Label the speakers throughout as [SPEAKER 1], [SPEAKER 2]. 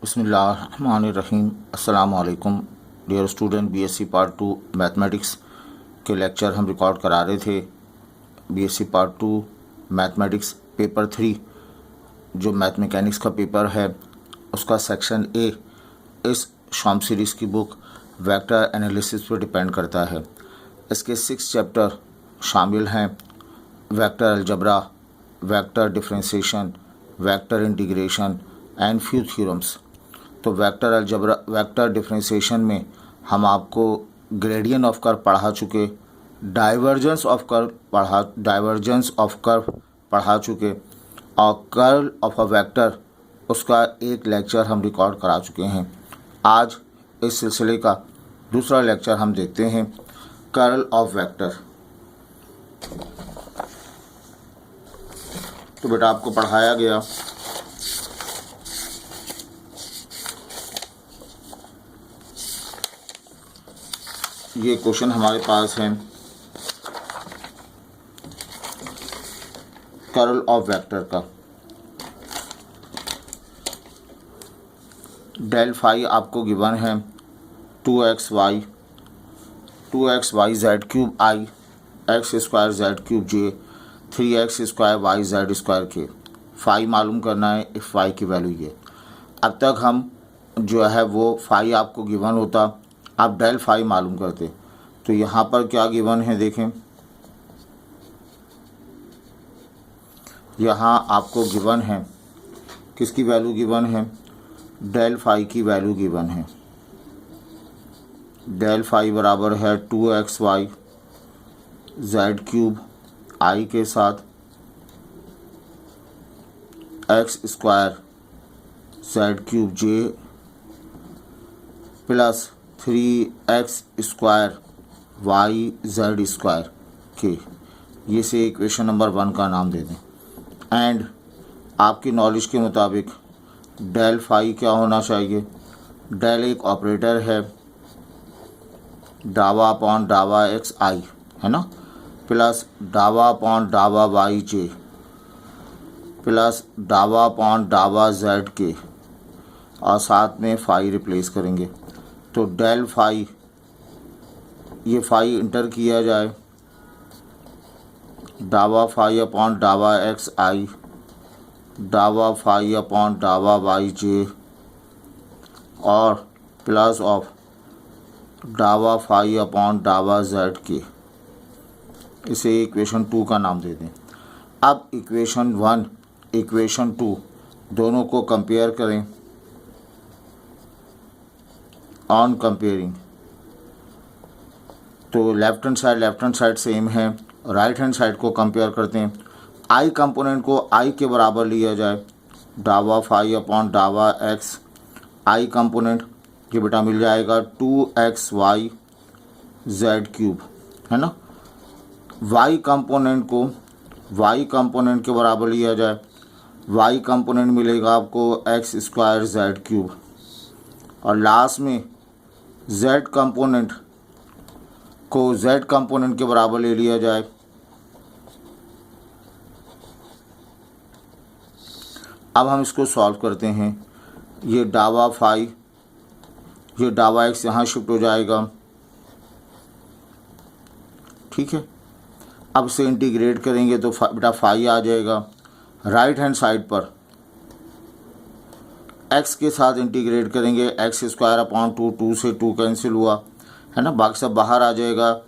[SPEAKER 1] बिस्मिल्लाहिर्रहमानिर्रहीम। अस्सलामु अलैकुम dear student. BSc part 2 mathematics के लेक्चर हम रिकॉर्ड करा रहे थे। बीएससी पार्ट 2 मैथमेटिक्स पेपर 3 जो मैथ मैकेनिक्स का पेपर है उसका सेक्शन ए इस शॉम सीरीज़ की बुक वेक्टर एनालिसिस पर डिपेंड करता है। इसके 6 चैप्टर शामिल हैं: vector algebra, vector differentiation, vector integration and few theorems. तो वेक्टर अलजबरा वेक्टर डिफरेंशिएशन में हम आपको ग्रेडियंट ऑफ कर्व पढ़ा चुके, डाइवर्जेंस ऑफ कर्व पढ़ा चुके और कर्ल ऑफ अ वेक्टर उसका एक लेक्चर हम रिकॉर्ड करा चुके हैं। आज इस सिलसिले का दूसरा लेक्चर हम देखते हैं, कर्ल ऑफ वेक्टर। तो बेटा आपको पढ़ाया गया ये क्वेश्चन हमारे पास है, कर्ल ऑफ वेक्टर का। डेल फाई आपको गिवन है 2xy z cube i x square z cube j 3x square y z square के। फाई मालूम करना है, इस फाई की वैल्यू ये। अब तक हम जो है वो फाई आपको गिवन होता, आप डेल फाई मालूम करते। तो यहाँ पर क्या गिवन है देखें, यहाँ आपको गिवन है, किसकी वैल्यू गिवन है, डेल फाई की वैल्यू गिवन है। डेल फाई बराबर है 2xy z क्यूब i के साथ x square z cube j plus 3x square y z square के। ये से इक्वेशन नंबर 1 का नाम दे दें। एंड आपकी नॉलेज के मुताबिक डेल फाई क्या होना चाहिए, डेल एक ऑपरेटर है, डावा अपॉन डावा एक्स आई है ना, प्लस डावा अपॉन डावा वाई जे प्लस डावा अपॉन डावा जेड के, और साथ में फाई रिप्लेस करेंगे। तो डेल फाई, ये फाई इंटर किया जाए, डावा फाई अपॉन डावा एक्स आई, डावा फाई अपॉन डावा वाई जे और प्लस ऑफ डावा फाई अपॉन डावा जेड के। इसे इक्वेशन 2 का नाम दे दें। अब इक्वेशन 1 इक्वेशन 2 दोनों को कंपेयर करें। ऑन कंपेयरिंग तो लेफ्ट हैंड साइड सेम है, राइट हैंड साइड को कंपेयर करते हैं। आई कंपोनेंट को आई के बराबर लिया जाए, डावा फाई अपॉन डावा एक्स, आई कंपोनेंट ये बेटा मिल जाएगा 2xy z क्यूब है ना। वाई कंपोनेंट को वाई कंपोनेंट के बराबर लिया जाए, वाई कंपोनेंट मिलेगा आपको x स्क्वायर z क्यूब, और लास्ट में z कंपोनेंट को z कंपोनेंट के बराबर ले लिया जाए। अब हम इसको सॉल्व करते हैं। ये डावा फाई, ये डावा एक्स यहाँ शिफ्ट हो जाएगा, ठीक है। अब इसे इंटीग्रेट करेंगे तो बेटा फाई आ जाएगा। राइट हैंड साइड पर x के साथ इंटीग्रेट करेंगे, एक्स स्क्वायर अपॉन 2 से 2 कैंसिल हुआ है ना, बाकी सब बाहर आ जाएगा।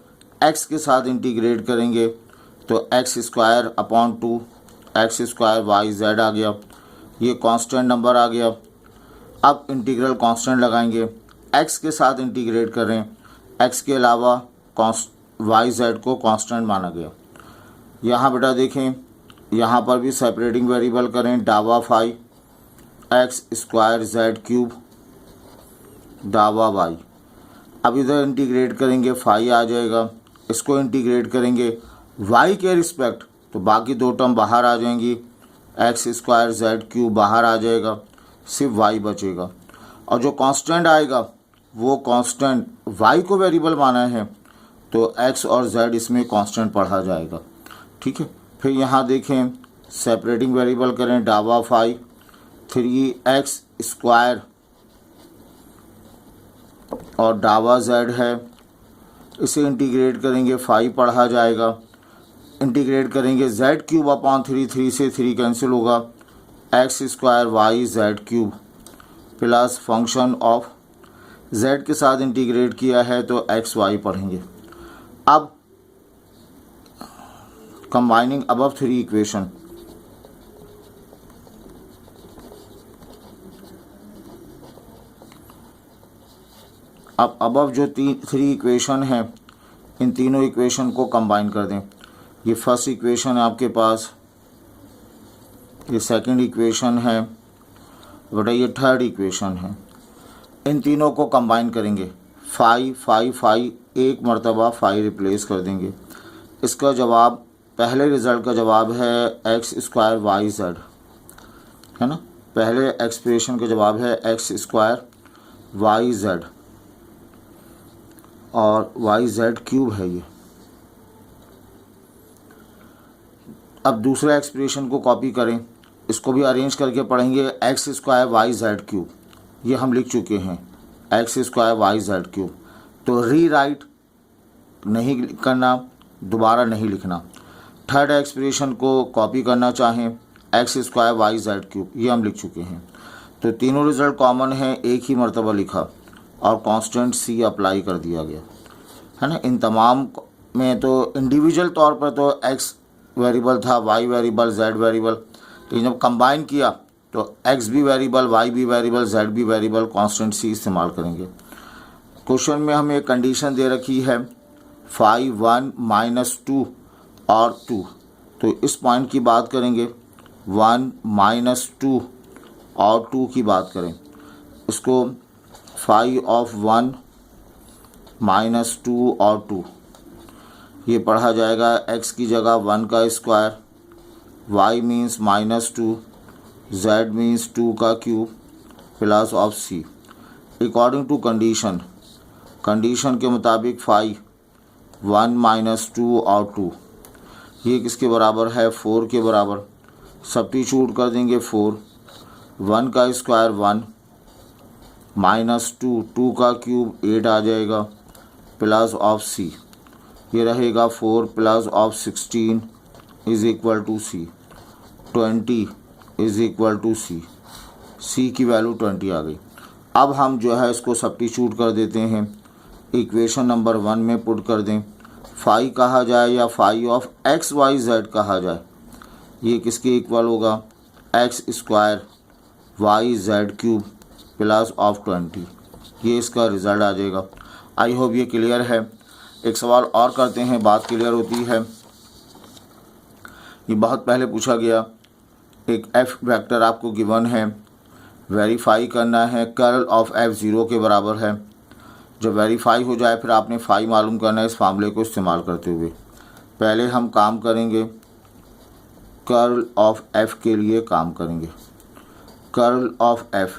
[SPEAKER 1] x के साथ इंटीग्रेट करेंगे तो x square upon 2 x square y z आ गया, ये कांस्टेंट नंबर आ गया। अब इंटीग्रल कांस्टेंट लगाएंगे, x के साथ इंटीग्रेट करें, x के अलावा वाई जेड को कांस्टेंट माना गया। यहाँ बेटा देखें, यहाँ पर भी सेपरेटिंग वेरिएबल करें, डावा phi x square z cube डावा वाई। अब इधर इंटीग्रेट करेंगे, फाई आ जाएगा, इसको इंटीग्रेट करेंगे y के रिस्पेक्ट तो बाकी दो टर्म बाहर आ जाएंगी, एक्स स्क्वायर जेड क्यूब बाहर आ जाएगा, सिर्फ y बचेगा। और जो कांस्टेंट आएगा वो कांस्टेंट y को वेरिएबल माना है तो x और z इसमें कांस्टेंट पढ़ा जाएगा, ठीक है। फिर यहाँ देखें, सेपरेटिंग वेरिएबल करें, डावा फाई 3x स्क्वायर और डावा जेड है, इसे इंटीग्रेट करेंगे 5 पढ़ा जाएगा। इंटीग्रेट करेंगे जेड क्यूब अपॉन 3 से 3 कैंसिल होगा, x square y z cube plus function of z के साथ इंटीग्रेट किया है तो एक्स वाई पढ़ेंगे। अब कंबाइनिंग अबव 3 इक्वेशन, अब अबव जो 3 इक्वेशन है इन तीनों इक्वेशन को कंबाइन कर दें। ये फर्स्ट इक्वेशन है आपके पास, ये सेकंड इक्वेशन है, बेटा ये थर्ड इक्वेशन है। इन तीनों को कंबाइन करेंगे, 5 5 5 एक मरतबा 5 रिप्लेस कर देंगे। इसका जवाब, पहले रिज़ल्ट का जवाब है एक्स स्क्वायर वाई जेड, है ना। पहले एक्सप्रेशन का जवाब है एक्स स्क्वायर वाई जेड और वाई जेड क्यूब है ये। अब दूसरे एक्सप्रेशन को कॉपी करें, इसको भी अरेंज करके पढ़ेंगे, x square y z cube, ये हम लिख चुके हैं x square y z cube. तो रीराइट नहीं करना, दोबारा नहीं लिखना। थर्ड एक्सप्रेशन को कॉपी करना चाहें, x square y z cube, ये हम लिख चुके हैं। तो तीनों रिजल्ट कॉमन है, एक ही मरतबा लिखा और कांस्टेंट सी अप्लाई कर दिया गया, है ना। इन तमाम में तो इंडिविजुअल तौर पर तो एक्स वेरिएबल था, वाई वेरिएबल, जेड वेरिएबल, तो जब कंबाइन किया तो एक्स भी वेरिएबल, वाई भी वेरिएबल, जेड भी वेरिएबल, कांस्टेंट सी इस्तेमाल करेंगे। क्वेश्चन में हमें एक कंडीशन दे रखी है 5 1 -2 और 2, तो इस पॉइंट की बात करेंगे, 1 -2 और 2 की बात करें। इसको 5 of 1 -2 और 2 ये पढ़ा जाएगा, x की जगह 1 का square, y means -2, z means 2 का cube plus of c। According to condition, condition के मुताबिक 5 1 -2 और 2 ये किसके बराबर है, 4 के बराबर। सब्स्टिट्यूट कर देंगे 4, 1 का स्क्वायर 1 -2 2 का क्यूब 8 आ जाएगा प्लस ऑफ c, ये रहेगा 4 plus of 16 is equal to c, 20 is equal to c, c की वैल्यू 20 आ गई। अब हम जो है इसको सब्स्टिट्यूट कर देते हैं, इक्वेशन नंबर 1 में पुट कर दें। फाई कहा जाए या phi of x y z कहा जाए, ये किसके इक्वल होगा, x square y z cube plus of 20, ये इसका रिज़ल्ट आ जाएगा। आई होप ये क्लियर है। एक सवाल और करते हैं, बात क्लियर होती है। ये बहुत पहले पूछा गया, एक एफ वेक्टर आपको गिवन है, वेरीफाई करना है, कर्ल ऑफ एफ 0 के बराबर है। जब वेरीफाई हो जाए फिर आपने फाई मालूम करना है इस फार्मूले को इस्तेमाल करते हुए। पहले हम काम करेंगे कर्ल ऑफ एफ के लिए काम करेंगे, कर्ल ऑफ एफ,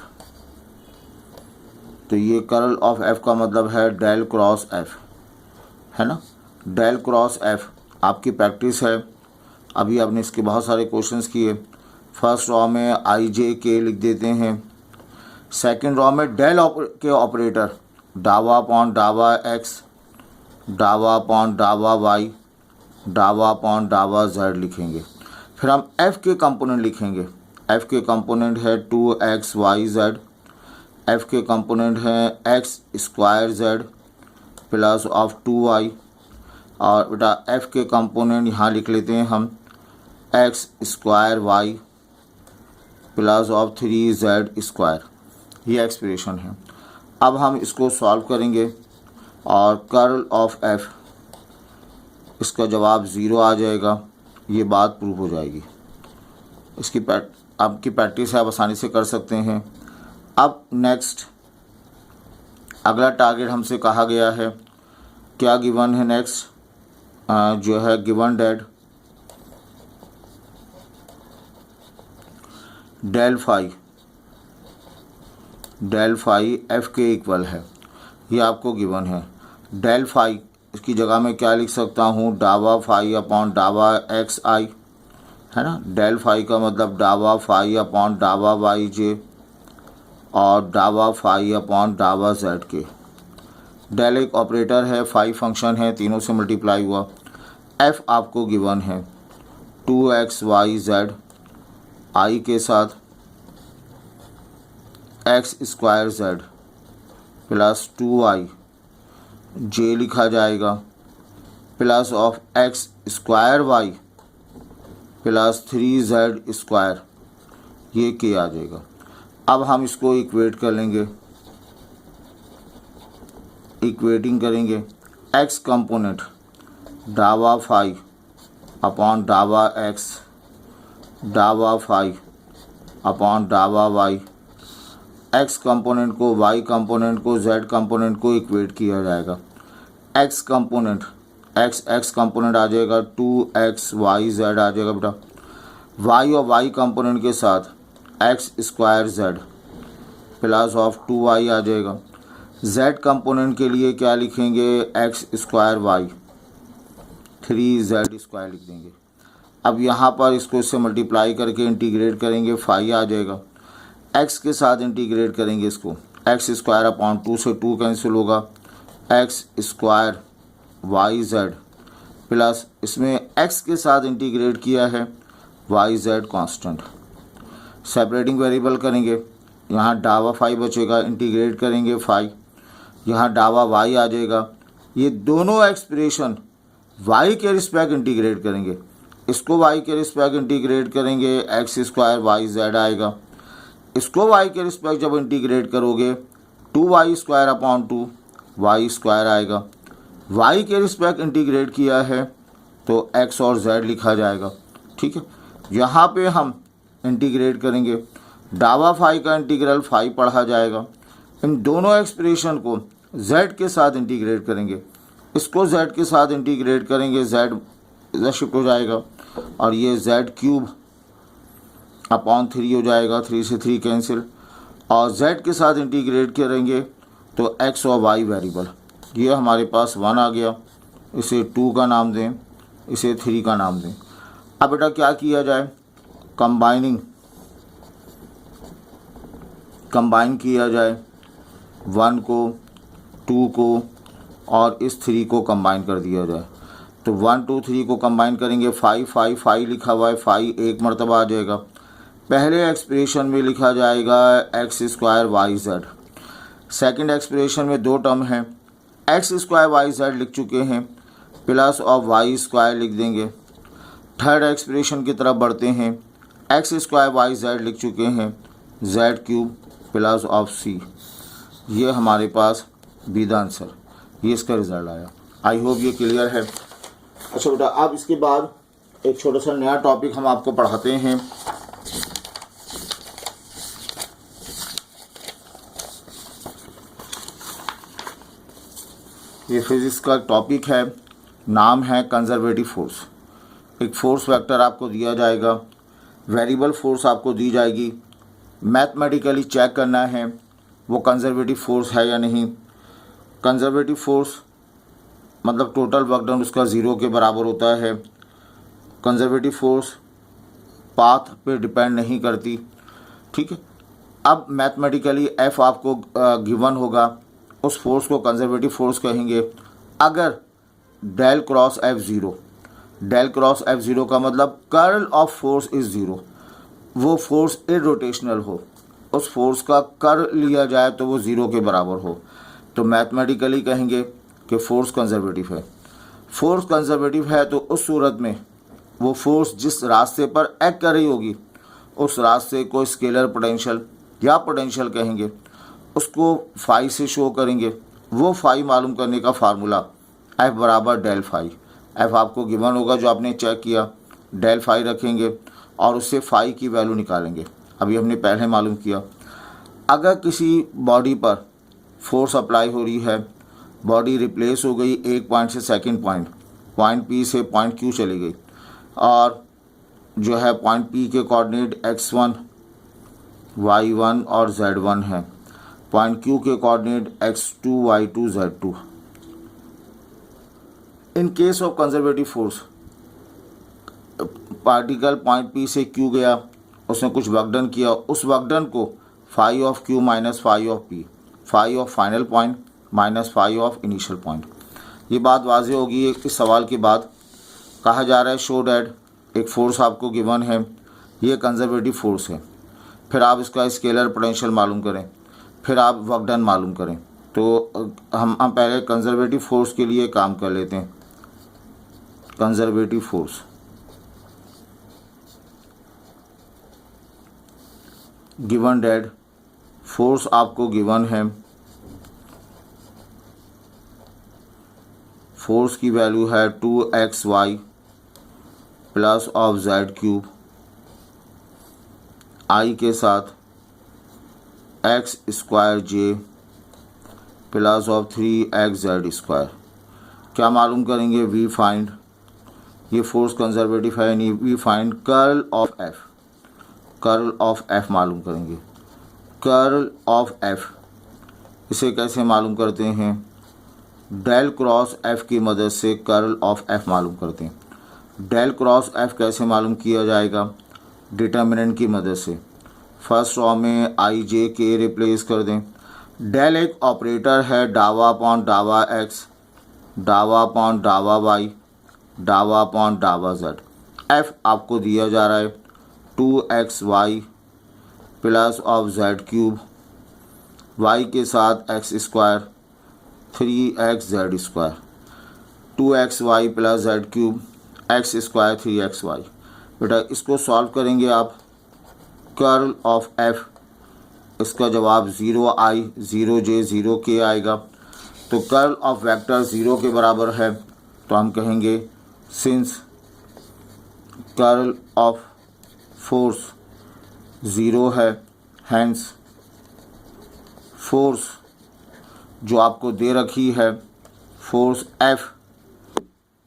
[SPEAKER 1] तो ये कर्ल ऑफ एफ का मतलब है डेल क्रॉस एफ, है ना। डेल क्रॉस एफ आपकी प्रैक्टिस है, अभी आपने इसके बहुत सारे क्वेश्चंस किए। फर्स्ट रॉ में आई जे के लिख देते हैं, सेकंड रॉ में डेल के ऑपरेटर डावा अपॉन डावा एक्स, डावा अपॉन डावा वाई, डावा अपॉन डावा जेड लिखेंगे। फिर हम एफ के कंपोनेंट लिखेंगे, एफ के कंपोनेंट है 2x y z, एफ के कंपोनेंट है x square z plus of 2y, और बेटा एफ के कंपोनेंट यहाँ लिख लेते हैं हम x square y plus of 3z square, ये एक्सप्रेशन है। अब हम इसको सॉल्व करेंगे और कर्ल ऑफ एफ, इसका जवाब 0 आ जाएगा, ये बात प्रूव हो जाएगी। इसकी आपकी प्रैक्टिस है, आप आसानी से कर सकते हैं। अब नेक्स्ट अगला टारगेट हमसे कहा गया है, क्या गिवन है नेक्स्ट, जो है given that del phi F के इक्वल है, ये आपको गिवन है। डेल फाई इसकी जगह में क्या लिख सकता हूँ, डावा फाई अपॉन डावा एक्स आई, है ना। डेल फाई का मतलब डावा फाई अपॉन डावा वाई जे और डावा फाई अपॉन डावा जेड के, डेल एक ऑपरेटर है, फाई फंक्शन है, तीनों से मल्टीप्लाई हुआ। एफ आपको गिवन है 2xyz आई के साथ x square z plus 2i j लिखा जाएगा plus of x square y plus 3z square, ये के आ जाएगा। अब हम इसको इक्वेट कर लेंगे, इक्वेटिंग करेंगे। एक्स कंपोनेंट डावा फाई अपॉन डावा एक्स, डावा फाई अपॉन डावा वाई, एक्स कंपोनेंट को वाई कंपोनेंट को जेड कंपोनेंट को इक्वेट किया जाएगा। एक्स कंपोनेंट एक्स कंपोनेंट आ जाएगा 2xyz आ जाएगा बेटा, वाई और वाई कंपोनेंट के साथ x square z plus of 2y आ जाएगा। जेड कंपोनेंट के लिए क्या लिखेंगे, x square Y 3z square लिख देंगे। अब यहाँ पर इसको इससे मल्टीप्लाई करके इंटीग्रेट करेंगे, फाई आ जाएगा। एक्स के साथ इंटीग्रेट करेंगे इसको, एक्स स्क्वायर अपॉन 2 से 2 कैंसिल होगा, x square y z plus इसमें एक्स के साथ इंटीग्रेट किया है y z constant. Separating variable करेंगे, यहाँ डावा फाई बचेगा, इंटीग्रेट करेंगे फाई, यहाँ डावा वाई आ जाएगा। ये दोनों एक्सप्रेशन वाई के रिस्पेक्ट इंटीग्रेट करेंगे, इसको वाई के रिस्पेक्ट इंटीग्रेट करेंगे, एक्स स्क्वायर वाई जेड आएगा। इसको वाई के रिस्पेक्ट जब इंटीग्रेट करोगे 2y square upon 2 y square आएगा। वाई के रिस्पेक्ट इंटीग्रेट किया है तो x और z लिखा जाएगा, ठीक है। यहाँ पे हम इंटीग्रेट करेंगे, डावा फाई का इंटीग्रल फाई पढ़ा जाएगा। इन दोनों एक्सप्रेशन को z के साथ इंटीग्रेट करेंगे, इसको z के साथ इंटीग्रेट करेंगे, z इधर शिफ्ट हो जाएगा और ये z क्यूब अपॉन 3 हो जाएगा, 3 से 3 कैंसिल, और z के साथ इंटीग्रेट करेंगे तो x और y वेरिएबल, ये हमारे पास 1 आ गया, इसे 2 का नाम दें, इसे 3 का नाम दें। अब बेटा क्या किया जाए, कंबाइन किया जाए 1 को 2 को और इस 3 को कंबाइन कर दिया जाए। तो 1 2 3 को कंबाइन करेंगे, 5 लिखा हुआ है, 5 एक मरतबा आ जाएगा। पहले एक्सप्रेशन में लिखा जाएगा x square y z, second expression में 2 टर्म हैं, एक्स स्क्वायर वाई जेड लिख चुके हैं, प्लस ऑफ वाई स्क्वायर लिख देंगे। थर्ड एक्सप्रेशन की तरफ बढ़ते हैं, एक्स स्क्वायर वाई जेड लिख चुके हैं, जेड क्यूब प्लस ऑफ सी, ये हमारे पास बी द आंसर, ये इसका रिजल्ट आया। आई होप ये क्लियर है। अच्छा बेटा, अब इसके बाद एक छोटा सा नया टॉपिक हम आपको पढ़ाते हैं। ये फिजिक्स का टॉपिक है, नाम है कंजर्वेटिव फोर्स। एक फोर्स वेक्टर आपको दिया जाएगा, वेरिएबल फोर्स आपको दी जाएगी, मैथमेटिकली चेक करना है वो कंजर्वेटिव फोर्स है या नहीं। कंजर्वेटिव फोर्स मतलब टोटल वर्क डन उसका 0 के बराबर होता है। कंजर्वेटिव फोर्स पाथ पे डिपेंड नहीं करती, ठीक है। अब मैथमेटिकली एफ आपको गिवन होगा, उस फोर्स को कंजर्वेटिव फोर्स कहेंगे अगर del cross F 0, del cross F 0 का मतलब कर्ल ऑफ फोर्स इज 0, वो फोर्स इरोटेशनल हो, उस फोर्स का कर्ल लिया जाए तो वो 0 के बराबर हो, तो मैथमेटिकली कहेंगे कि फोर्स कंजर्वेटिव है। फोर्स कंजर्वेटिव है तो उस सूरत में वो फोर्स जिस रास्ते पर एक्ट कर रही होगी उस रास्ते को स्केलर पोटेंशियल या पोटेंशियल कहेंगे, उसको फाई से शो करेंगे। वो फाई मालूम करने का फार्मूला एफ बराबर डेल फाई, एफ आपको गिवन होगा जो आपने चेक किया, डेल फाई रखेंगे और उससे फाई की वैल्यू निकालेंगे। अभी हमने पहले मालूम किया, अगर किसी बॉडी पर फोर्स अप्लाई हो रही है, बॉडी रिप्लेस हो गई एक पॉइंट से सेकंड पॉइंट, पॉइंट पी से पॉइंट क्यू चली गई, और जो है पॉइंट पी के कोऑर्डिनेट x1 y1 और z1 है, पॉइंट क्यू के coordinate x2 y2 z2। In case of conservative force, particle point P से क्यू गया, उसने कुछ वर्क डन किया, उस वर्क डन को phi of Q minus phi of P, phi of final point -5 of initial point. ये बात वाज़ेह होगी। इस सवाल के बाद कहा जा रहा है शो डैट एक फोर्स आपको गिवन है, ये कंजर्वेटिव फोर्स है, फिर आप इसका स्केलर पोटेंशियल मालूम करें, फिर आप वर्क डन मालूम करें। तो हम पहले कंजर्वेटिव फोर्स के लिए काम कर लेते हैं। Conservative force, given that force आपको गिवन है, फोर्स की वैल्यू है 2xy plus of z cube, i के साथ x square j plus of 3xz square. क्या मालूम करेंगे? वी फाइंड, ये फोर्स कंजर्वेटिव है यानी we find curl of F. Curl of F मालूम करेंगे। कर्ल ऑफ एफ, इसे कैसे मालूम करते हैं? डेल क्रॉस एफ की मदद से कर्ल ऑफ एफ मालूम करते हैं। डेल क्रॉस एफ कैसे मालूम किया जाएगा? डिटर्मिनेंट की मदद से। फर्स्ट रॉ में आई जे के रिप्लेस कर दें। डेल एक ऑपरेटर है, डावा अपॉन डावा एक्स, डावा अपॉन डावा वाई, डावा अपॉन डावा जेड। एफ आपको दिया जा रहा है 2xy plus of z cube, y के साथ x square 3xz square, 2xy plus z cube x square 3xy। बेटा इसको सॉल्व करेंगे आप। कर्ल ऑफ एफ, इसका जवाब 0i 0j 0k आएगा। तो कर्ल ऑफ वेक्टर 0 के बराबर है, तो हम कहेंगे सिंस कर्ल ऑफ फोर्स 0 है, हैंस फोर्स जो आपको दे रखी है force F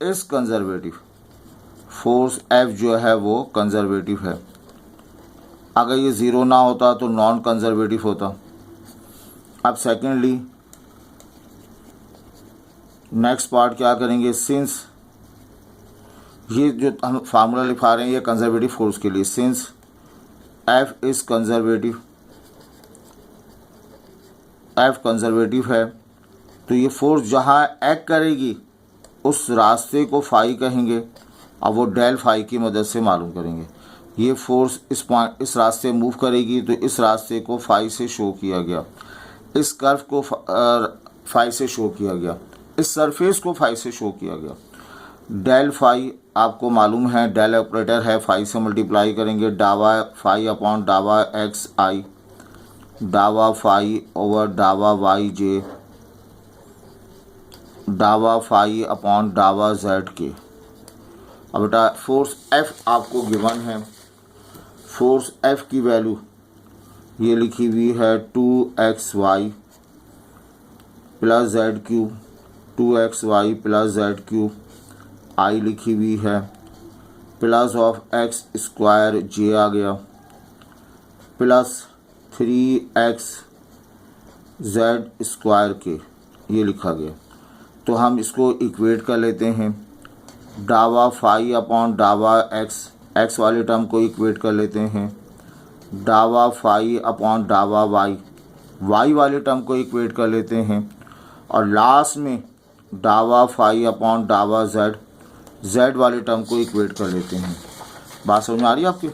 [SPEAKER 1] is conservative. Force F जो है वो कंजर्वेटिव है। अगर ये 0 ना होता तो नॉन कंजर्वेटिव होता। अब सेकेंडली नेक्स्ट पार्ट क्या करेंगे? सिंस, ये जो हम फार्मूला लिखा रहे हैं ये कंजर्वेटिव फोर्स के लिए, since F is conservative, F conservative है, तो ये फोर्स जहाँ एक्ट करेगी उस रास्ते को फाई कहेंगे और वो डेल फाई की मदद से मालूम करेंगे। ये फोर्स इस रास्ते मूव करेगी तो इस रास्ते को फाई से शो किया गया, इस कर्व को फाई से शो किया गया, इस सरफेस को फाई से शो किया गया। डेल फाई आपको मालूम है, डेल ऑपरेटर है, फाई से मल्टीप्लाई करेंगे, डावा फाई अपॉन डावा एक्स आई, डावा फाई ओवर डावा वाई जे, डावा फाई अपॉन डावा जेड के। अब बेटा फोर्स एफ आपको गिवन है, फोर्स एफ की वैल्यू ये लिखी हुई है 2xy plus z cube, 2xy plus z cube, i लिखी हुई है, plus of x square j आ गया, प्लस 3x जेड स्क्वायर के, ये लिखा गया। तो हम इसको इक्वेट कर लेते हैं। डावा फाई अपॉन डावा एक्स, एक्स वाली टर्म को इक्वेट कर लेते हैं। डावा फाई अपॉन डावा वाई, वाई वाली टर्म को इक्वेट कर लेते हैं। और लास्ट में डावा फाई अपॉन डावा जेड, जेड वाली टर्म को इक्वेट कर लेते हैं। बात समझ में आ रही है आपकी?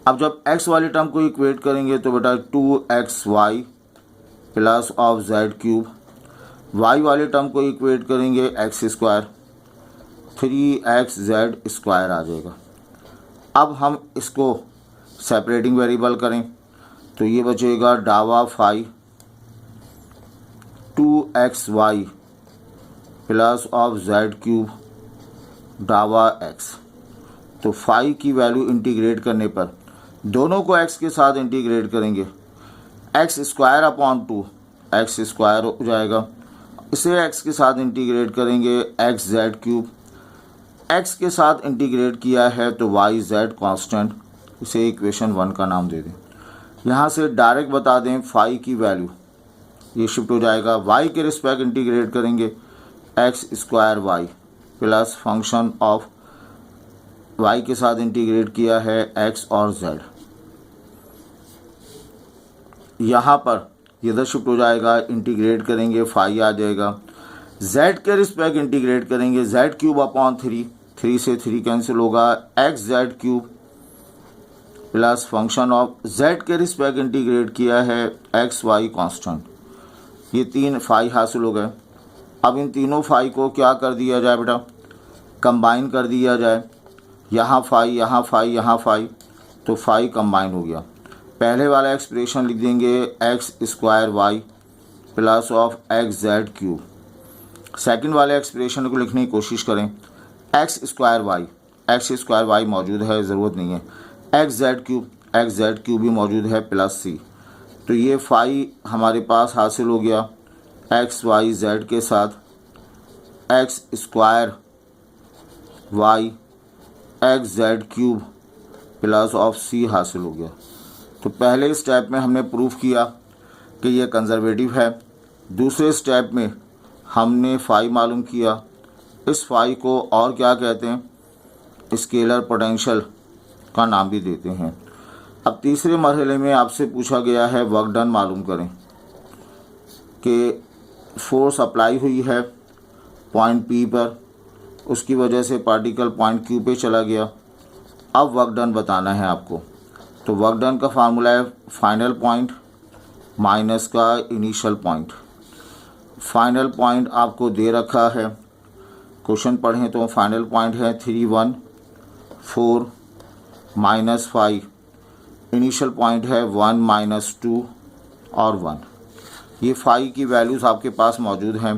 [SPEAKER 1] अब जब एक्स वाली टर्म को इक्वेट करेंगे तो बेटा 2xy plus of z cube, y वाली टर्म को इक्वेट करेंगे एक्स स्क्वायर, 3xz स्क्वायर आ जाएगा। अब हम इसको सेपरेटिंग वेरिएबल करें तो ये बचेगा डावा phi 2xy plus of z cube डावा एक्स। तो फाई की वैल्यू इंटीग्रेट करने पर दोनों को एक्स के साथ इंटीग्रेट करेंगे, x square upon 2 x square हो जाएगा। इसे एक्स के साथ इंटीग्रेट करेंगे एक्स जेड क्यूब, एक्स के साथ इंटीग्रेट किया है तो वाई जेड कॉन्स्टेंट, इसे इक्वेशन 1 का नाम दे दें। यहाँ से डायरेक्ट बता दें फाई की वैल्यू, ये शिफ्ट हो जाएगा, वाई के रिस्पेक्ट इंटीग्रेट करेंगे x square y plus function of y के साथ इंटीग्रेट किया है एक्स और जेड। यहाँ पर ये इधर शिफ्ट हो जाएगा, इंटीग्रेट करेंगे 5 आ जाएगा। z के रिस्पेक्ट इंटीग्रेट करेंगे z क्यूब अपॉन 3, 3 से 3 कैंसिल होगा, x z cube plus function of z के रिस्पेक्ट इंटीग्रेट किया है एक्स वाई कॉन्स्टेंट, ये 3 फाई हासिल हो गए। अब इन तीनों फाई को क्या कर दिया जाए बेटा, कंबाइन कर दिया जाए, यहाँ फाई यहाँ फाई यहाँ फाई, तो फाई कंबाइन हो गया। पहले वाला एक्सप्रेशन लिख देंगे x square y plus of x z cube. Second वाले एक्सप्रेशन को लिखने की कोशिश करें, एक्स स्क्वायर वाई मौजूद है, ज़रूरत नहीं है, एक्स जेड क्यूब भी मौजूद है प्लस सी। तो ये फाई हमारे पास हासिल हो गया एक्स वाई जेड के साथ x square y x z cube plus of c हासिल हो गया। तो पहले स्टेप में हमने प्रूफ किया कि ये कंजर्वेटिव है। दूसरे स्टेप में हमने फाई मालूम किया, इस फाई को और क्या कहते हैं, स्केलर पोटेंशियल का नाम भी देते हैं। अब तीसरे मरहले में आपसे पूछा गया है वर्क डन मालूम करें कि फोर्स अप्लाई हुई है पॉइंट पी पर, उसकी वजह से पार्टिकल पॉइंट क्यू पे चला गया। अब वर्क डन बताना है आपको। तो वर्क डन का फार्मूला है फाइनल पॉइंट माइनस का इनिशियल पॉइंट। फाइनल पॉइंट आपको दे रखा है, क्वेश्चन पढ़ें तो फाइनल पॉइंट है 3 1 4 -5, इनिशियल पॉइंट है 1 -2 और 1। ये फाई की वैल्यूज़ आपके पास मौजूद हैं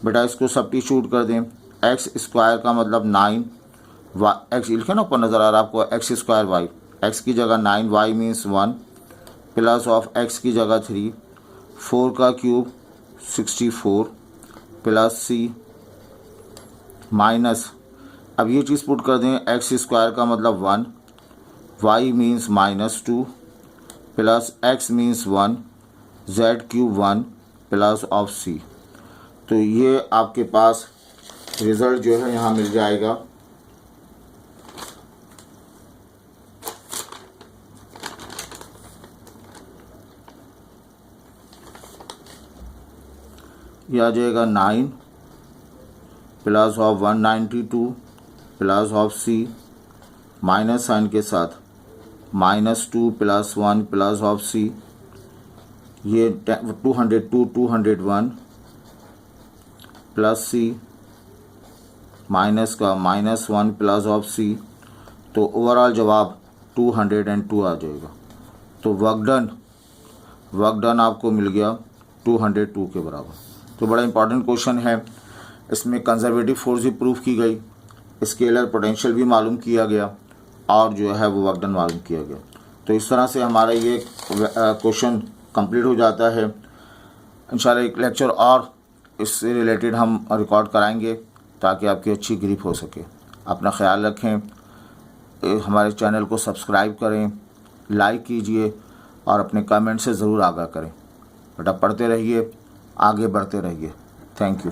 [SPEAKER 1] बेटा, इसको सब्स्टिट्यूट कर दें। एक्स स्क्वायर का मतलब 9, एक्स लिखे ना ऊपर नज़र आ रहा है आपको, एक्स स्क्वायर वाई, एक्स की जगह 9, y means 1 plus of x की जगह 3, 4 का क्यूब 64 प्लस सी माइनस, अब ये चीज़ पुट कर दें, एक्स स्क्वायर का मतलब 1, y means -2 plus x means 1, z cube 1 plus of c. तो ये आपके पास रिज़ल्ट जो है यहाँ मिल जाएगा। ये आ जाएगा 9 plus of 192 plus of c minus sign के साथ -2 प्लस 1 प्लस ऑफ सी, ये 202 201 प्लस सी माइनस का -1 प्लस ऑफ सी, तो ओवरऑल जवाब 202 आ जाएगा। तो वर्क डन आपको मिल गया 202 के बराबर। तो बड़ा इंपॉर्टेंट क्वेश्चन है, इसमें कंजर्वेटिव फोर्स भी प्रूफ की गई, स्केलर पोटेंशियल भी मालूम किया गया और जो है वो वर्क डन मालूम किया गया। तो इस तरह से हमारा ये क्वेश्चन कंप्लीट हो जाता है। इंशाल्लाह एक लेक्चर और इससे रिलेटेड हम रिकॉर्ड कराएंगे ताकि आपकी अच्छी ग्रिप हो सके। अपना ख्याल रखें, हमारे चैनल को सब्सक्राइब करें, लाइक कीजिए और अपने कमेंट से ज़रूर आगाह करें। बेटा पढ़ते रहिए, आगे बढ़ते रहिए। Thank you.